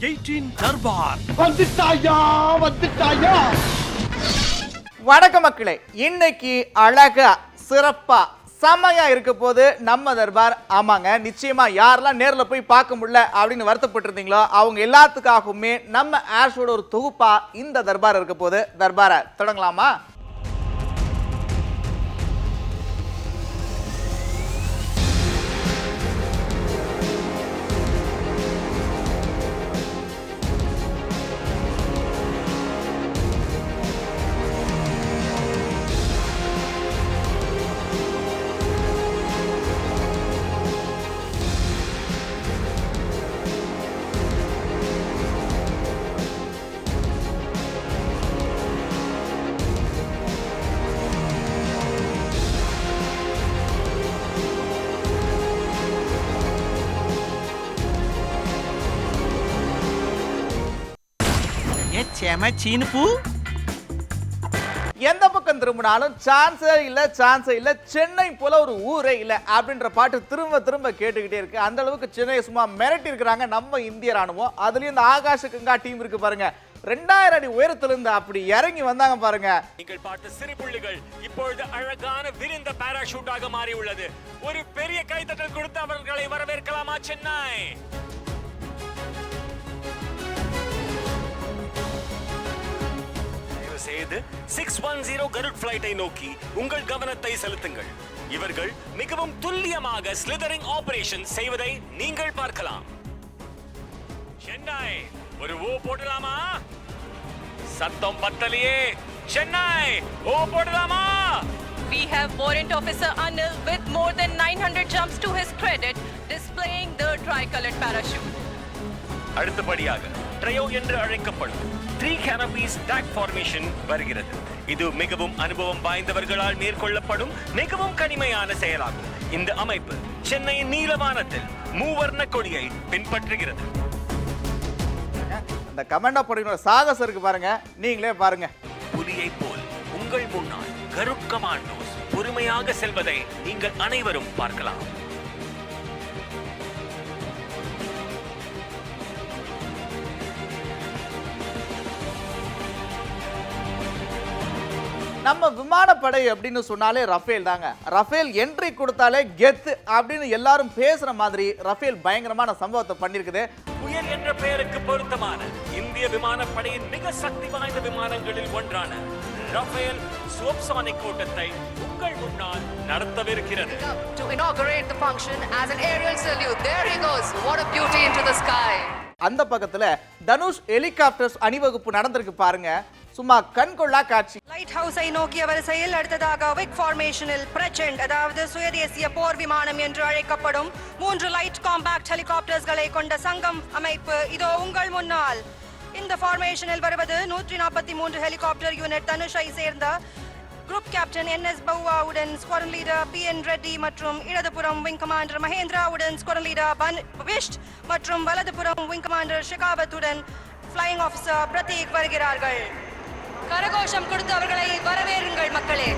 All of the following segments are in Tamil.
18 தர்பார் வந்துட்டாயா. வணக்கம் மக்களே, இன்னைக்கு அழகா சிறப்பா செமையா இருக்க போது நம்ம தர்பார். ஆமாங்க, நிச்சயமா யாரெல்லாம் நேரில் போய் பார்க்க முடியல அப்படின்னு வருத்தப்பட்டிருந்தீங்களோ அவங்க எல்லாத்துக்காகவுமே நம்ம ஆஷோட ஒரு தொகுப்பா இந்த தர்பார் இருக்க போது. தர்பாரை தொடங்கலாமா? எந்த பக்கம் திரும்பினாலும் சான்ஸே இல்ல சென்னை போல ஒரு ஊரே இல்ல அப்படின்ற பாட்டு திரும்ப திரும்ப கேட்டுக்கிட்டே இருக்கு. அந்த அளவுக்கு சென்னை சும்மா மிரட்டி இருக்கிறாங்க நம்ம இந்திய ராணுவம். அதுலயும் இந்த ஆகாஷ் கங்கா டீம் இருக்கு பாருங்க, 2000 அடி உயரத்திலிருந்து அப்படி இறங்கி வந்தாங்க பாருங்க. நீங்கள் பார்த்த சிறு புள்ளிகள் இப்பொழுது அழகான விரிந்த பாராஷூட்டாக மாறி உள்ளது. ஒரு பெரிய கைத்தட்டல் கொடுத்து அவர்களை வரவேற்கலாமா சென்னை? செய்து 610 கருட் ஃளைட்டை நோக்கி உங்கள் கவனத்தை செலுத்துங்கள். இவர்கள் மிகவும் துல்லியமாக ஸ்லிதரிங் ஆபரேஷன் செய்வதை நீங்கள் பார்க்கலாம். சென்னை ஒரு ஓ போடலாமா? சத்தம் பத்தலையே. சென்னை ஓ போடலாமா? We have Warrant Officer Anil with more than 900 jumps to his credit, displaying the tricolored parachute. அடுத்தபடியாக ட்ரையோ என்று அழைக்கப்படும் 3 canopies stack formation வருகிறது. இது மிகவும் அனுபவம் வாய்ந்தவர்களால் மேற்கொள்ளப்படும் மிகவும் கடிமையான செயலாகும். இந்த அமைப்பு சென்னையின் நீலவானத்தில் மூவர்ண கொடியை பின்பற்றுகிறது. அந்த கமெண்டா போடுற சாகசம் இருக்கு பாருங்க, நீங்களே பாருங்க. புலியை போல் உங்கள் முன்னால் கருட் கமாண்டோஸ் பொறுமையாக செல்வதை நீங்கள் அனைவரும் பார்க்கலாம். நம்ம விமானப்படை அப்படின்னு சொன்னாலே ரஃபேல் தாங்க. ரஃபேல் என்ட்ரி கொடுத்தாலே கெத்து அப்படின்னு எல்லாரும் பேசுற மாதிரி ரஃபேல் பயங்கரமான சம்பவத்தை பண்ணிருக்குது. புயல் என்ற பெயருக்கு பொருத்தமான இந்திய விமானப்படையின் மிக சக்தி வாய்ந்த விமானங்களில் ஒன்றான ரஃபேல் சூப்பர்சானிக் ஓட்டத்தை உங்கள் முன்னால் நடத்தவிருக்கிறது. To inaugurate the function as an aerial salute. There he goes. What a beauty into the sky. அந்த பக்கத்துல தனுஷ் ஹெலிகாப்டர்ஸ் அணிவகுப்பு நடந்திருக்கு பாருங்க, சும்மா கண்கொள்ளா காட்சி. லைட் ஹவுஸை நோக்கிய வரிசையில் அடுத்ததாக விக் ஃபார்மேஷனில் பிரச்சண்ட், அதாவது சுயதேசிய போர் விமானம் என்று அழைக்கப்படும் 3 லைட் காம்பாக்ட் ஹெலிகாப்டர்ஸ்களை கொண்ட சங்கம் அமைப்பு இதோ உங்கள் முன்னால். இந்த ஃபார்மேஷனில் வருவது 143 ஹெலிகாப்டர் யூனிட் தனுஷை சேர்ந்த குரூப் கேப்டன் NS பவுவாவுடன் ஸ்குவாட்ரன் லீடர் PN ரெட்டி மற்றும் இடதுபுறம் விங் கமாண்டர் மகேந்திராவுடன் ஸ்குவாட்ரன் லீடர் விஷ்ட் மற்றும் வலதுபுறம் விங் கமாண்டர் ஷெகாவத்துடன் ஃப்ளையிங் ஆஃபீஸர் பிரதீக் வருகிறார்கள். கரகோஷம் கொடுத்து அவர்களை வரவேறுங்கள் மக்களே.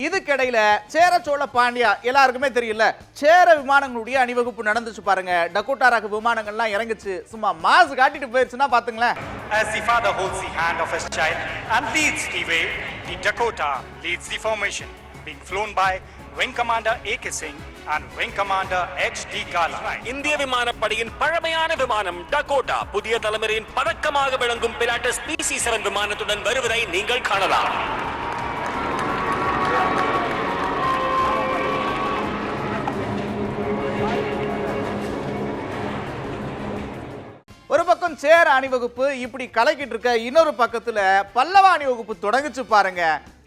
இதுக்கிடையில சேர சோழ பாண்டியா எல்லாருக்குமே தெரியல, சேர விமானங்களுடைய அணிவகுப்பு நடந்துச்சு பாருங்க. டக்கோட்டா ரக விமானங்கள்லாம் இறங்குச்சு, சும்மா மாசு காட்டிட்டு போயிருச்சுன்னா பாத்துங்களேன். As the father holds the hand of his child and leads the way, the Dakota leads the formation, being flown by Wing Commander A.K. Singh and Wing Commander H.D. Kala. இந்திய விமானப்படையின் பழமையான விமானம் டக்கோட்டா புதிய தலைமுறையின் பதக்கமாக விளங்கும் பிலாட்டஸ் PC-7 விமானத்துடன் வருவதை நீங்கள் காணலாம். ஒரு பக்கம் சேர அணிவகுப்பு இப்படி கலக்கிட்டு இருக்க, இன்னொரு பக்கத்துல பல்லவ அணிவகுப்பு தொடங்குச்சு பாருங்க.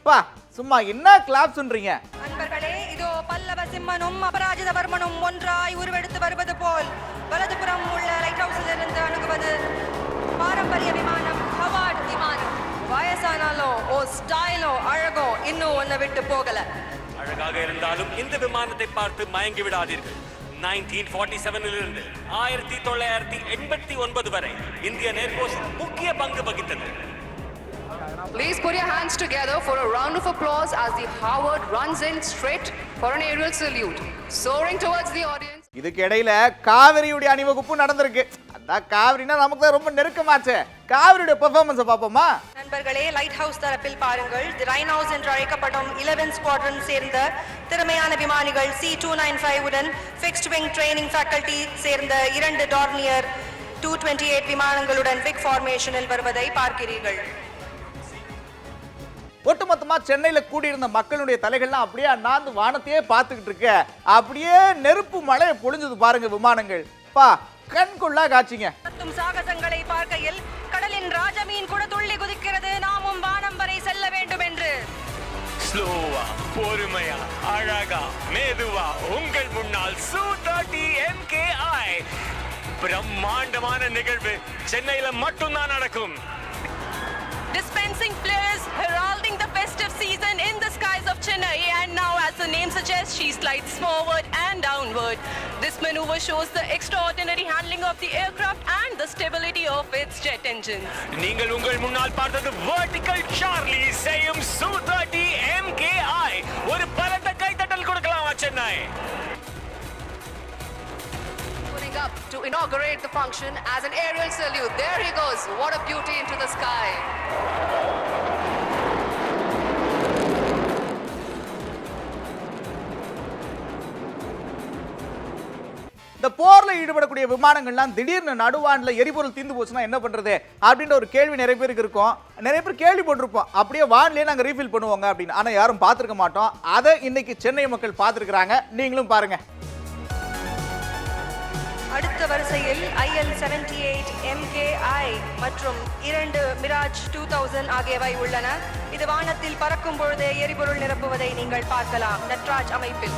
பா, சும்மா என்ன கிளாப்ஸ்ன்றீங்க நண்பர்களே, இதோ பல்லவ சிம்மனும் அபராஜிதவர்மனும் ஒன்றாய் உருவெடுத்து வருவது போல் வலதுபுறம் உள்ள லைட் ஹவுஸில் இருந்து அணுகுவது பாரம்பரிய விமானம் ஹவார்ட் விமானம். வயசானாலோ ஓ ஸ்டைலோ அழகோ இன்னும் ஒன்ன விட்டு போகல. அழகாக இருந்தாலும் இந்த விமானத்தை பார்த்து மயங்கி விடாதீர்கள். 1947 1989 வரை இந்திய ஏர்போர்ஸ் முக்கிய பங்கு வகித்தது. Please put your hands together for a round of applause as the Howard runs in straight for an aerial salute, soaring towards the audience. இதுக்கு இடையில காவிரியுடைய அணிவகுப்பு நடந்திருக்கு. அதான் காவிரினா நமக்கு தான் ரொம்ப நெருக்கமாச்சே. காவிரியுடைய பெர்ஃபார்மன்ஸை பார்ப்போமா? நண்பர்களே, லைட் ஹவுஸ் தரப்பில் பாருங்கள். தி ரைனோஸ் என்று அழைக்கப்படும் 11 ஸ்குவாட்ரன் சேர்ந்த திறமையான விமானிகள் C295 உடன் ஃபிக்ஸ்ட் விங் ட்ரைனிங் ஃபேக்கல்டி சேர்ந்த 2 டார்னியர் 228 விமானங்களுடன் பிக் ஃபார்மேஷனில் வருவதை பார்க்கிறீர்கள். ஒட்டுமொத்தமா சென்னையில கூடியிருந்த மக்களுடைய தலைகள்லாம் அப்படியே அண்ணாந்து வானத்தையே பார்த்துக்கிட்டு இருக்க. அப்படியே நெருப்பு மழையை பொழிஞ்சது பாருங்க விமானங்கள். பா கண்கொள்ளா காட்சிங்க. சாகசங்களை பார்க்கையில் கடலின் ராஜமீன் கூட துள்ளி குதிக்கிறது. நாமும் வானம் வரை செல்ல வேண்டும் என்று. ஸ்லோவா, பொறுமையா, அழகா, மெதுவா உங்கள் முன்னால் Su-30 MKI. பிரம்மாண்டமான நிகழ்வு சென்னையில மட்டும்தான் நடக்கும். Dispensing players heralding the festive season in the skies of Chennai, and now as the name suggests, she slides forward and downward. This maneuver shows the extraordinary handling of the aircraft and the stability of its jet engines. நீங்கள் உங்கள் முன்னால் பார்த்தது vertical Charlie செய்யும் Su-30 MKI. ஒரு பலத்த கைத்தட்டல் கொடுக்கலாம் Chennai. Putting up to inaugurate the function as an aerial salute. There he goes. What a beauty into the sky. இந்த போர்ல ஈடுபடக்கூடிய விமானங்கள்லாம் திடீர்னு நடுவான்ல எரிபொருள் தீர்ந்து போச்சுன்னா என்ன பண்றது அப்படின்ற ஒரு கேள்வி நிறைய பேருக்கு இருக்கும். நிறைய பேர் கேள்விப்பட்டிருப்போம், அப்படியே வான்லயே நாங்க ரீஃபில் பண்ணுவோங்க அப்படின்னு. ஆனா யாரும் பார்த்திருக்க மாட்டோம். அதை இன்னைக்கு சென்னை மக்கள் பார்த்திருக்கிறாங்க. நீங்களும் பாருங்க. அடுத்த வரிசையில் IL-78 MKI மற்றும் 2 மிராஜ் 2000 ஆகியவை உள்ளன. இது வானத்தில் பறக்கும் பொழுது எரிபொருள் நிரப்புவதை நீங்கள் பார்க்கலாம் நட்ராஜ் அமைப்பில்.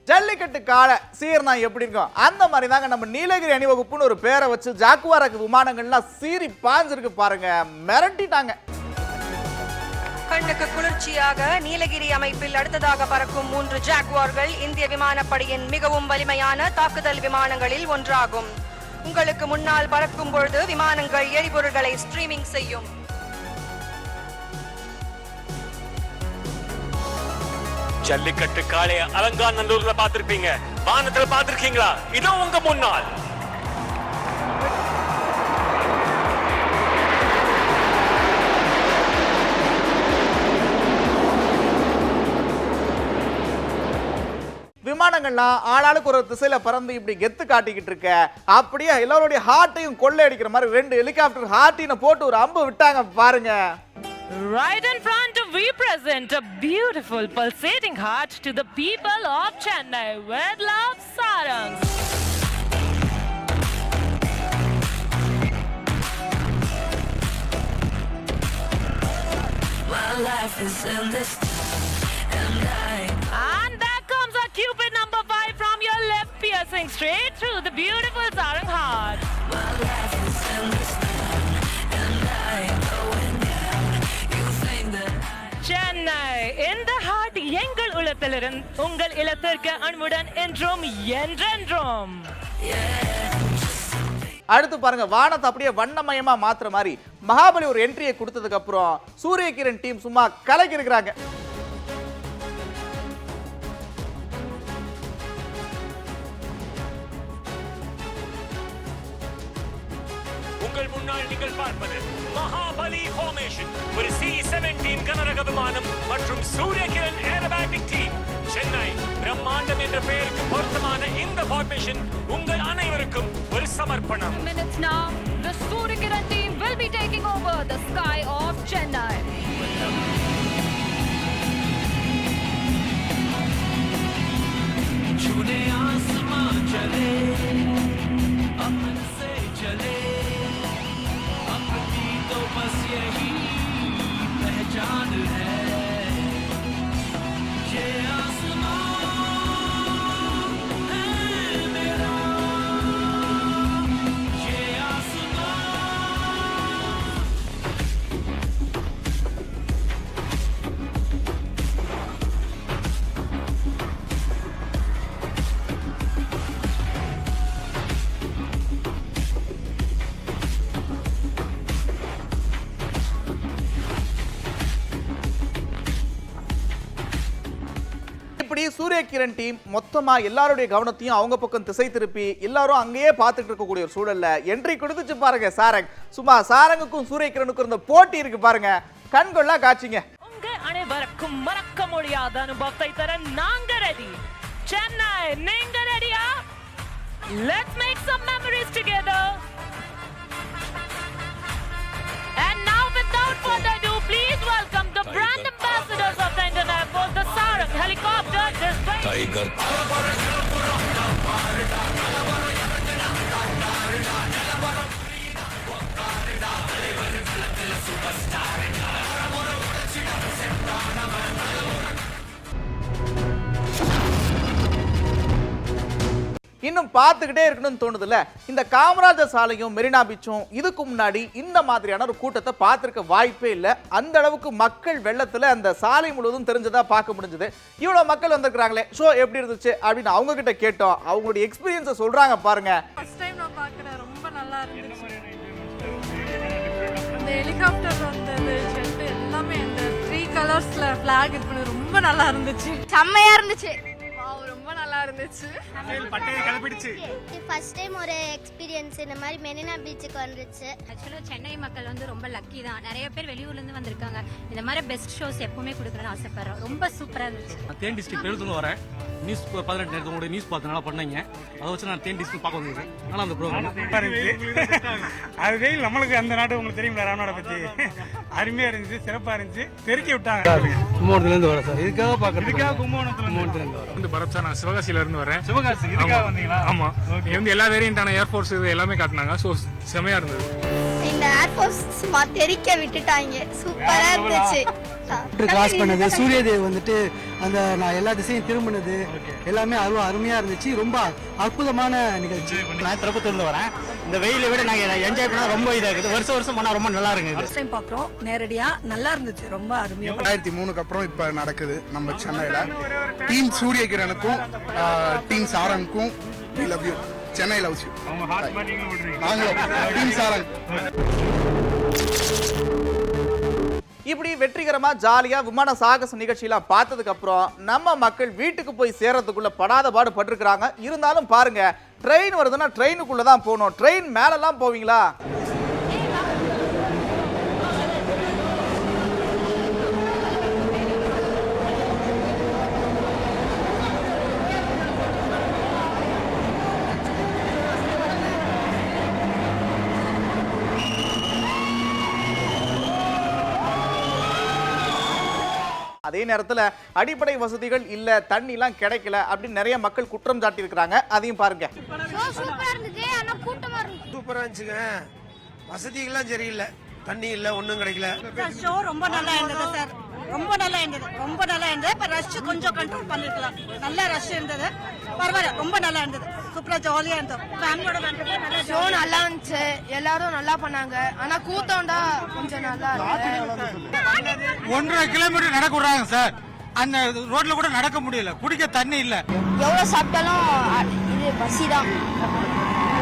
ஜல்லிக்கட்டு கால சீர்னா எப்படி இருக்கும் அந்த மாதிரி தாங்க நம்ம நீலகிரி அணிவகுப்புன்னு ஒரு பேரை வச்சு ஜாக்குவாரக்கு விமானங்கள்லாம் சீறி பாஞ்சிருக்கு பாருங்க. மிரட்டிட்டாங்க. கண்ணுக்கு குளிர்ச்சியாக நீலகிரி அமைப்பில் அடுத்ததாக பறக்கும் 3 ஜாக்வார்கள் இந்திய விமானப்படையின் மிகவும் வலிமையான தாக்குதல் விமானங்களில் ஒன்றாகும். உங்களுக்கு முன்னால் பறக்கும் பொழுது விமானங்கள் எரிபொருள்களை ஸ்ட்ரீமிங் செய்யும். ஜல்லிக்கட்டு காளைய அலங்காநல்லூர்ல பாத்திருப்பீங்க, வானத்துல பாத்திருக்கீங்களா? இதோ உங்க முன்னால். விமானங்கள்லாம் ஆளாளுக்கு ஒரு திசையில பறந்து இப்படி கெத்து காட்டிக்கிட்டு இருக்க. அப்படியே எல்லாரோடைய ஹார்ட்டையும் கொள்ளை அடிக்கிற மாதிரி 2 ஹெலிகாப்டர் ஹார்ட்டின போட்டு ஒரு அம்பு விட்டாங்க பாருங்க. Right in front, we present a beautiful pulsating heart to the people of Chennai with love sarangs. My life is in this, and there comes a Cupid number 5 from your left, piercing straight through the beautiful sarang heart. my life is in this, and I going down. You think that Chennai in the heart, எங்கள் உலகத்திலிருந்து உங்கள் இல்லத்திற்கு அன்புடன் என்றும் என்றென்றும். அடுத்து பாருங்க, வானத்தை அப்படியே வண்ணமயமா மாத்துற மாதிரி மகாபலி ஒரு என்ட்ரியை கொடுத்ததுக்கு அப்புறம் சூரியகிரண் டீம் சும்மா கலக்கி இருக்கிறாங்க. உங்கள் முன்னால் நீங்கள் பார்ப்பது மகாபலி ஃபார்மேஷன். ஒரு C-17 கனரக விமானம் மற்றும் சூரியகிரண் ஏரோபாட்டிக் டீம். சென்னை பிரம்மாண்டம் என்ற பெயருக்கு பொருத்தமான இந்த ஃபார்மேஷன் உங்கள் அனைவருக்கும் ஒரு சமர்ப்பணம். Minutes now, the Suryakiran team will be taking over the sky of Chennai. छूने आसमां चले, अपन से चले, अपनी तो बस यही पहचान है. ये आसमां है मेरा, ये आसमां சூரிய கிரண் டீம் மொத்தமா எல்லாருடைய கவனத்தையும் அவங்க பக்கம் திசை திருப்பி எல்லாரும் அங்கேயே பார்த்துட்டு இருக்கக்கூடிய ஒரு சூழல்ல என்ட்ரி கொடுத்துச்சு பாருங்க சாரங். சும்மா சாரங்குக்கும் சூரிய கிரணுக்கும் இருந்த போட்டி இருக்கு பாருங்க, கண்கொள்ளா காட்சிங்க. உங்க அனைவருக்கும் மறக்க முடியாத அனுபவத்தை தர நாங்க ரெடி. சென்னை, நீங்க ரெடியா? Let's make some memories together. And now without further ado, please welcome the brand ambassadors of the Indian Air Force, the Sarang helicopter dispatch. Tiger. இன்னும் பார்த்துக்கிட்டே இருக்கணும்னு தோணுதுல. இந்த காமராஜர் சாலையும் மெரினா பீச்சும் இதுக்கு முன்னாடி இந்த மாதிரியான ஒரு கூட்டத்தை பார்த்திருக்க வாய்ப்பே இல்லை. அந்த அளவுக்கு மக்கள் வெள்ளத்துல அந்த சாலை முழுவதும் தெரிஞ்சதா பார்க்க முடிஞ்சது. இவ்வளவு மக்கள் வந்திருக்காங்களே, ஷோ எப்படி இருந்துச்சு அப்படின்னு அவங்க கிட்ட கேட்டோம். அவங்களுடைய எக்ஸ்பீரியன்ஸை சொல்றாங்க பாருங்க. ஃபர்ஸ்ட் டைம் நான் பார்க்கறேன், ரொம்ப நல்லா இருந்துச்சு. அந்த ஹெலிகாப்டர் வந்தது, ஜெட் எல்லாமே அந்த 3 கலர்ஸ்ல ஃபிளாக் இது பண்ணது ரொம்ப நல்லா இருந்துச்சு. செம்மையா இருந்துச்சு. ரொம்ப நல்லா இருந்துச்சு. பட்டையை கிளப்பிடுச்சு. ஃபர்ஸ்ட் டைம் ஒரு எக்ஸ்பீரியன்ஸ் இந்த மாதிரி மெரினா பீச்சுக்கு வந்துருச்சு. ஆக்சுவலாக சென்னை மக்கள் வந்து ரொம்ப லக்கி தான். நிறைய பேர் வெளியூர்லேருந்து வந்திருக்காங்க. இந்த மாதிரி பெஸ்ட் ஷோஸ் எப்பவுமே கொடுக்கணும்னு ஆசைப்படுறோம். ரொம்ப சூப்பராக இருந்துச்சு. நான் தேனி டிஸ்ட்ரிக்ட் எழுத்துன்னு வரேன். நியூஸ் 18 நேரத்துக்கு உங்களுடைய நியூஸ் பார்த்து நல்லா பண்ணீங்க. அதை வச்சு நான் தேனி டிஸ்ட்ரிக்ட் பார்க்க வந்தேன். நல்லா அந்த ப்ரோக்ராம் அது வெயில் நம்மளுக்கு அந்த நாட்டு உங்களுக்கு தெரியுங்களா, ராமநாட பத்தி அருமையா இருந்துச்சு, சிறப்பா இருந்துச்சு. பெருக்கி விட்டாங்க. கும்பகோணத்துலேருந்து வரேன் சார். இதுக்காக பார்க்குறேன். கும்பகோணத்துலேருந்து வந்து பரத் சார், நான் சிவகாசியில இருந்து வரேன். சிவகாசி இதுக்காக வந்தீங்களா? ஆமா. இங்க வந்து எல்லா வேரியண்டான ஏர்ஃபோர்ஸ் இது எல்லாமே காட்டினாங்க. ஸோ செமையா இருந்தது. இந்த ஏர்ஃபோர்ஸ் சும்மா தெரிக்க விட்டுட்டாங்க. சூப்பரா இருந்துச்சு. கிராஸ் பண்ணது, சூரியதேவ் வந்துட்டு அந்த நான் எல்லா திசையும் திரும்பினது எல்லாமே அருமையா இருந்துச்சு. ரொம்ப அற்புதமான நிகழ்ச்சி. நான் திருப்பத்தூர்ல வரேன். இந்த வெயிலை விட நாங்கள் என்ஜாய் பண்ணா ரொம்ப இதாக இருக்குது. வருஷம் பண்ணா ரொம்ப நல்லா இருக்குது. ஃபர்ஸ்ட் டைம் பார்க்குறோம் நேரடியா, நல்லா இருந்துச்சு. ரொம்ப அருமையா. 2003க்கு அப்புறம் இப்ப நடக்குது நம்ம சென்னையில. டீம் சூரிய கிரணுக்கும் டீம் சாரங்க்கும் we love you. Chennai loves you. நாங்களும் டீம் சாரங். இப்படி வெற்றிகரமா ஜாலியா விமான சாகச நிகழ்ச்சியெல்லாம் பார்த்ததுக்கு அப்புறம் நம்ம மக்கள் வீட்டுக்கு போய் சேர்றதுக்குள்ள படாத பாடு பட்டிருக்கிறாங்க. இருந்தாலும் பாருங்க, ட்ரெயின் வருதுன்னா ட்ரெயினுக்குள்ள தான் போகணும். ட்ரெயின் மேலெல்லாம் போவீங்களா? அதே நேரத்தில் அடிப்படை வசதிகள் இல்ல, தண்ணி எல்லாம் கிடைக்கல அப்படின்னு நிறைய மக்கள் குற்றம் சாட்டி இருக்கிறாங்க. அதையும் பாருங்க. சூப்பரா இருந்துச்சுங்க. வசதிகள்லாம் சரியில்லை, தண்ணி இல்ல, ஒண்ணும் கிடைக்கல. ஷோ ரொம்ப நல்லா இருந்தது சார். ரொம்ப நல்லா இருந்தது. ரொம்ப நல்லா இருந்தது. இப்ப ரஷ் கொஞ்சம் கண்ட்ரோல் பண்ணிருக்கலாம். நல்ல ரஷ் இருந்தது. பரவாயில்ல, ரொம்ப நல்லா இருந்தது. சூப்பரா ஜாலியா இருந்தது. ஃபேமிலியோட வந்தது. நல்லா ஷோ நல்லா இருந்துச்சு. எல்லாரும் நல்லா பண்ணாங்க. ஆனா கூத்தம்டா கொஞ்சம் நல்லா இருக்கு. 1.5 கிலோமீட்டர் நடக்க விடுறாங்க சார். அந்த ரோட்ல கூட நடக்க முடியல. குடிக்க தண்ணி இல்ல. எவ்வளவு சாப்பிட்டாலும் இது பசி தான்.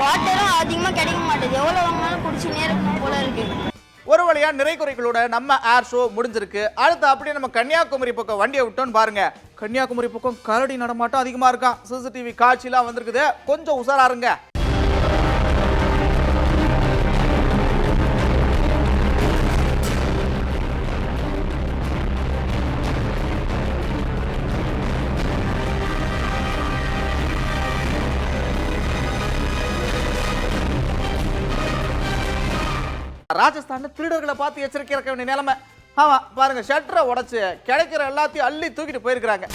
வாட்டரும் அதிகமா கிடைக்க மாட்டேது. எவ்வளவு வாங்கினாலும் குடிச்சுனே இருக்கணும் போல இருக்கு. ஒரு வழியா நிறை குறைகளோட நம்ம ஏர் ஷோ முடிஞ்சிருக்கு. அடுத்து அப்படியே நம்ம கன்னியாகுமரி பக்கம் வண்டியை விட்டோன்னு பாருங்க. கன்னியாகுமரி பக்கம் கரடி நடமாட்டம் அதிகமா இருக்கான். சிசிடிவி காட்சியெல்லாம் வந்திருக்குது. கொஞ்சம் உஷாராருங்க. ராஜஸ்தான்ல திருடர்களை பார்த்து எச்சரிக்கை இருக்க வேண்டிய நிலைமை. ஆமா பாருங்க, ஷட்டரை உடைச்சு கிடைக்கிற எல்லாத்தையும் அள்ளி தூக்கிட்டு போயிருக்கிறாங்க.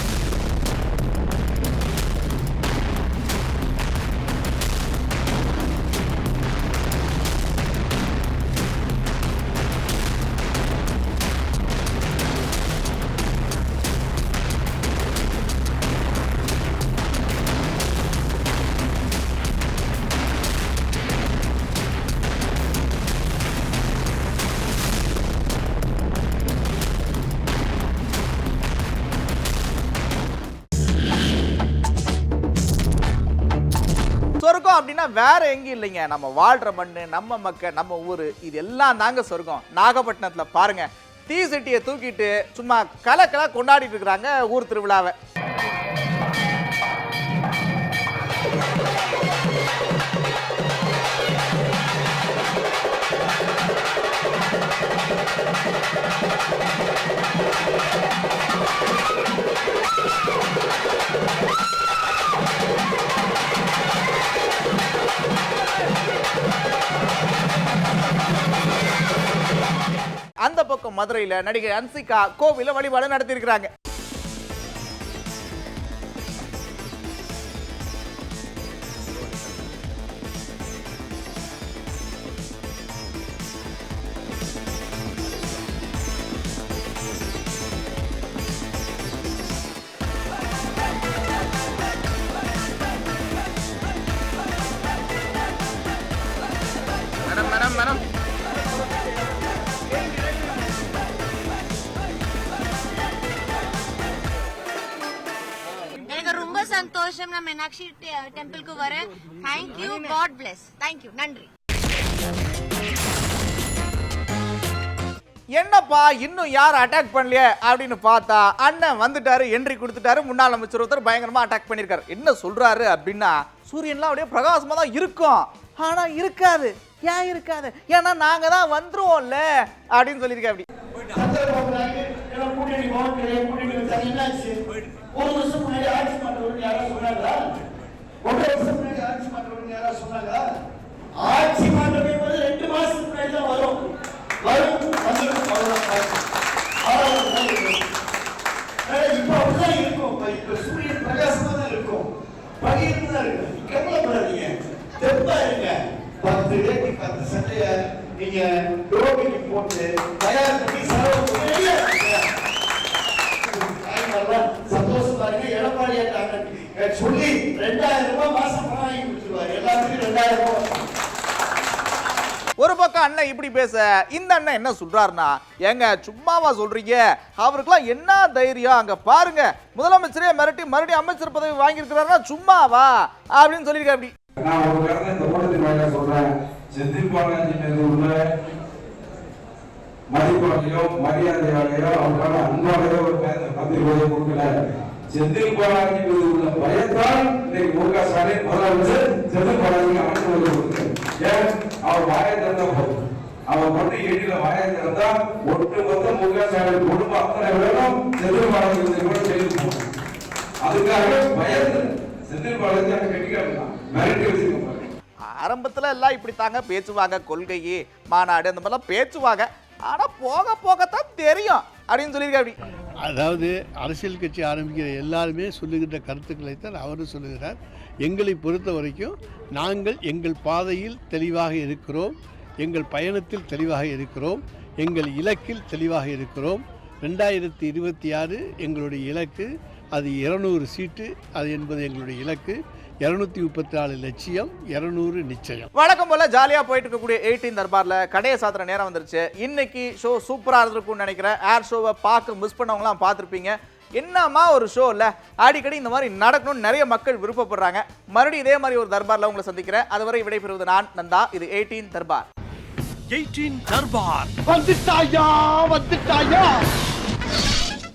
சொர்க்கம் அப்படின்னா வேற எங்கேயும் இல்லைங்க, நம்ம வாழ்ற மண்ணு, நம்ம மக்கள், நம்ம ஊரு, இது எல்லாம் தாங்க சொர்க்கம். நாகப்பட்டினத்துல பாருங்க, தீ சட்டியை தூக்கிட்டு சும்மா கலக்கலா கொண்டாடிட்டு இருக்கிறாங்க ஊர் திருவிழாவை. அந்த பக்கம் மதுரையில நடிகை அன்சிகா கோவில வழிபாடு நடத்தி இருக்கிறாங்க. மேடம் எனக்கு ரொம்ப சந்தோஷம். நான் மீனாட்சி டெம்பிளுக்கு வரேன். Thank you, God plus. தேங்க்யூ, நன்றி. என்னப்பா இன்னும் யாரும் அட்டாக் பண்ணலையே அப்படின்னு பார்த்தா அண்ணன் வந்துட்டாரு, என்ட்ரி கொடுத்துட்டாரு. முன்னாள் அமைச்சர் ஒருத்தர் பயங்கரமா அட்டாக் பண்ணிருக்காரு. என்ன சொல்றாரு அப்படின்னா, சூரியன்லாம் அப்படியே பிரகாசமா தான் இருக்கும், ஆனா இருக்காது. ஏன் இருக்காது? ஏன்னா நாங்க தான் வந்துருவோம்ல அப்படின்னு சொல்லியிருக்கேன். அப்படி ஒரு வருஷம் முன்னாடி ஆட்சி மாற்றவர்கள் யாராவது சொன்னாங்களா? 1 வருஷம் முன்னாடி ஆட்சி மாற்றவர்கள் யாராவது சொன்னாங்களா? ஆட்சி மாற்றம் என்பது 2 மாசத்துக்கு முன்னாடி தான் வரும். இப்ப அப்படிதான் இருக்கும். இப்ப சூரியன் பிரகாசமா தான் இருக்கும், பகிர்ந்து தான் இருக்கும். கவலைப்படாதீங்க, தெப்பா இருங்க. 10 வேட்டி 10 சட்டைய நீங்க டோபிக்கு போட்டு தயார் பண்ணி செலவு சந்தோஷமா இருக்கு. எடப்பாடி சொல்லி 2000 ரூபாய் மாசம் பணம் வாங்கி கொடுத்துருவாரு. எல்லாத்துக்கும் 2000 ரூபாய். ஒரு பக்கம் அண்ணன் இப்படி பேச, இந்த அண்ணன் என்ன சொல்றாருன்னா, ஏங்க சும்மாவா சொல்றீங்க, அவருக்குலாம் என்ன தைரியம், அங்க பாருங்க முதலமைச்சரே மிரட்டி மறுபடியும் அமைச்சர் பதவி வாங்கியிருக்கிறாருன்னா சும்மாவா அப்படின்னு சொல்லியிருக்க. அப்படி நான் ஒரு கருத்தை இந்த கூட்டத்தின் வாயிலாக சொல்றேன். செந்தில் பாலாஜி மீது உள்ள மதிப்பாளையோ மரியாதையாலேயோ அவருக்கான அன்பாலேயோ ஒரு பதவி கொடுக்கல. செந்தில் பாலாஜி மீது உள்ள பயத்தால் இன்னைக்கு முக ஸ்டாலின் முதலமைச்சர் செந்தில் பாலாஜிக்கு அமைச்சர் கொடுத்தார். ஏன்? அவர் வாயை திறந்தா போதும், அவர் மட்டும் எண்ணில வாயை திறந்தா ஒட்டுமொத்த முக ஸ்டாலின் குடும்பம் அத்தனை பேரும் செந்தில் பாலாஜி கூட ஜெயிலுக்கு போகணும். அதுக்காக பயந்து செந்தில் பாலாஜி கட்டிக்காரங்க மிரட்டி வச்சிருக்க. ஆரம்பத்துல எல்லாம் இப்படி தாங்க பேச்சுவாங்க, கொள்கையே மாநாடு அந்த மாதிரிலாம் பேச்சுவாங்க, ஆனா போக போகத்தான் தெரியும் அப்படின்னு சொல்லியிருக்க. அப்படி அதாவது அரசியல் கட்சி ஆரம்பிக்கிற எல்லாருமே சொல்லுகின்ற கருத்துக்களைத்தான் அவரும் சொல்லுகிறார். எங்களை பொறுத்த வரைக்கும் நாங்கள் எங்கள் பாதையில் தெளிவாக இருக்கிறோம், எங்கள் பயணத்தில் தெளிவாக இருக்கிறோம், எங்கள் இலக்கில் தெளிவாக இருக்கிறோம். 2026 எங்களுடைய இலக்கு, அது 200 சீட்டு, அது என்பது எங்களுடைய இலக்கு. 234 லட்சியம், 200 நிச்சயம். வழக்கம் போல ஜாலியா போயிட்டு இருக்கக்கூடிய 18 தர்பார்ல கடையை சாத்திர நேரம் வந்துருச்சு. இன்னைக்கு ஷோ சூப்பரா இருந்திருக்கும்னு நினைக்கிறேன். ஏர் ஷோவை பார்க்க மிஸ் பண்ணவங்களாம் பார்த்துருப்பீங்க. என்னமா ஒரு ஷோ இல்ல, அடிக்கடி இந்த மாதிரி நடக்கணும்னு நிறைய மக்கள் விருப்பப்படுறாங்க. மறுபடியும் இதே மாதிரி ஒரு தர்பார்ல உங்களை சந்திக்கிறேன். அதுவரை விடைபெறுவது நான் நந்தா. இது 18 தர்பார். 18 தர்பார் வந்துட்டாயா.